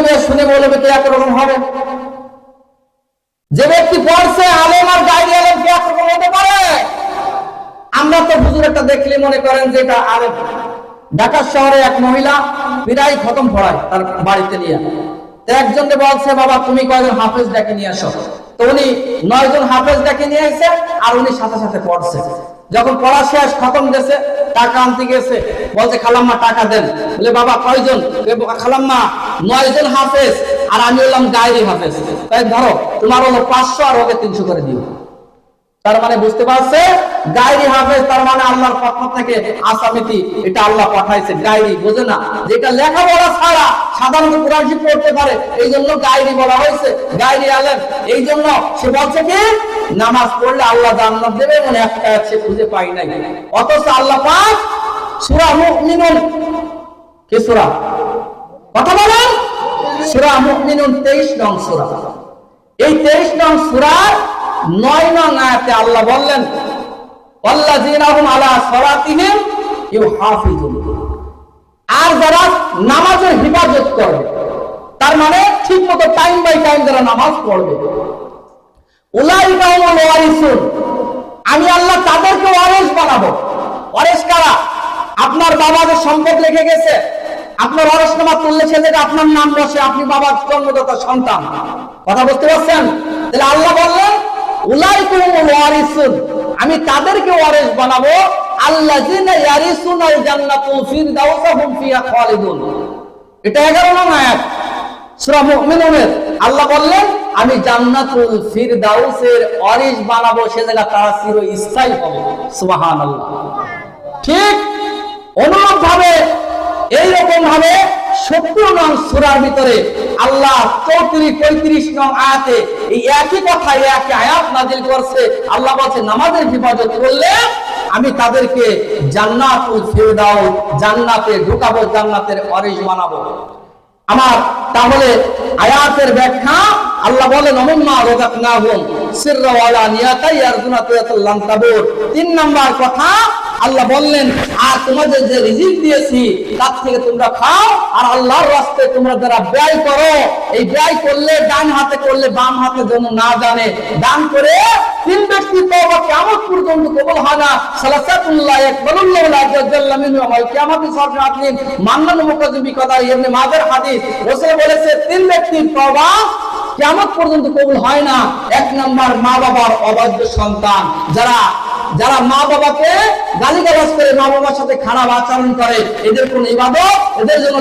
নেবে, শুনে বলবে কে একরকম হবে। যে ব্যক্তি পড়ছে আলেম আর গাইরি আলেম কে একরকম হতে পারে? আমরা তো হুজুর একটা দেখলে মনে করেন যে এটা আলেম। ঢাকা শহরে এক মহিলা প্রায় খতম পড়ায় তার বাড়িতে নিয়ে, একজনকে বলছে বাবা তুমি কয়জন হাফেজ ডেকে নিয়ে আসো। তো উনি 9 জন হাফেজ ডেকে নিয়ে এসে আর উনি সাথে সাথে পড়ছে। যখন পড়া শেষ খতম গেছে, টাকা আনতে গেছে, বলছে খালাম্মা টাকা দেন। বলে বাবা কয়জন? খালাম্মা 9 জন হাফেজ আর আমি হলাম গায়রি হাফেজ। তাই ধরো তোমার হলো 500 আর ওকে 300 করে দিও। তার মানে বুঝতে পারছে গায়রি হাফেজ তার মানে আল্লাহর পক্ষ থেকে আসামিতি, এটা আল্লাহ পাঠাইছে। গায়রি বোঝে না, যেটা লেখাপড়া ছাড়া সাধারণত কোরআন শরীফ পড়তে পারে, এই জন্য গায়রি বলা হয়েছে, গায়রি আলেম। এই জন্য সে বলছে কি নামাজ পড়লে আল্লাহ জান্নাত দেবে, মানে একটা সে খুঁজে পাই নাই। অথচ আল্লাহ পাক সূরা মুমিনুন, কি সূরা কথা বলেন, সূরা মুমিনুন 23 নং সূরা, এই 23 নং সূরার 9 নং আয়াতে আল্লাহ বললেন ওয়াল্লাযীনা হুম আলা সালাতিহিম ইউহাফিজুন, আর যারা নামাজের হিফাজত করবে, তার মানে ঠিকমতো টাইম বাই টাইম যারা নামাজ পড়বে, উলাইকা হুমুল ওয়ারিসুন, আমি আল্লাহ তাদেরকে ওয়ারিস বানাবো। ওয়ারিস কারা? আপনার বাবা যে সম্পদ রেখে গেছে, আপনার ওয়ারিসনামা তুললে ছেলেটা আপনার নাম বসে, আপনি বাবার জন্মদাতা সন্তান। কথা বুঝতে পারছেন? তাহলে আল্লাহ বললেন উলাইকা হুমুল ওয়ারিসুন, আমি তাদেরকে ওয়ারিস বানাবো। আল্লাযিনা ইয়ারিসুনাল জান্নাতুল ফিরদাউসা হুম ফিহা খালিদুন, এটা 11 নং আয়াত সূরা মুমিনুনের। আল্লাহ বললেন আমি জান্নাতুল ফিরদাউসের ওয়ারিস বানাবো, সে জায়গা তারা চিরস্থায়ী হবে। সুবহানাল্লাহ। ঠিক অনুরূপ ভাবে এইরকম ভাবে 70 নং সূরার ভিতরে আল্লাহ 34-35 নং আয়াতে এই একই কথা, একই আয়াত নাযিল করছে। আল্লাহ বলছে নামাজের হিফাজত করলে আমি তাদেরকে জান্নাতুল ফিরদাউস, জান্নাতে ঢুকাবো, জান্নাতের ওয়ারিস বানাবো। আমার তাহলে আয়াতের ব্যাখ্যা, আল্লাহ বলেন ওমিম্মা রাযাকনাহুম সিররা ওয়া আলানিয়াতা ইয়ারজুনা তিয়াতাল্লাম তাবুর। 3 নাম্বার কথা আল্লাহ বললেন আর তোমাদের যে রিজিক দিয়েছি তার থেকে তোমরা খাও, আর আল্লাহর রাস্তায় তোমরা যারা ব্যয় করো, এই ব্যয় করলে ডান হাতে করলে বাম হাতে যেন না জানে, দান করে 3 ব্যক্তি তওবা কিয়ামত পর্যন্ত কবুল হয় না। সালাসাতুল্লাহ ইয়াকবালুল্লাহু আযজা ওয়াজাল্লা মিনহু ওয়া কিয়ামতি সারফাতিন মান্নান মুকাজ্জিবি কাদা ইবনে মাজার হাদিস। রাসূল বলেছে 3 ব্যক্তির তওবা কিয়ামত পর্যন্ত কবুল হয় না। 1 নাম্বার মা বাবার অবাধ্য সন্তান, যারা মা বাবাকে গালিগালাজ করে, মা বাবার সাথে খারাপ আচরণ করে, এদের কোন ইবাদত এদের জন্য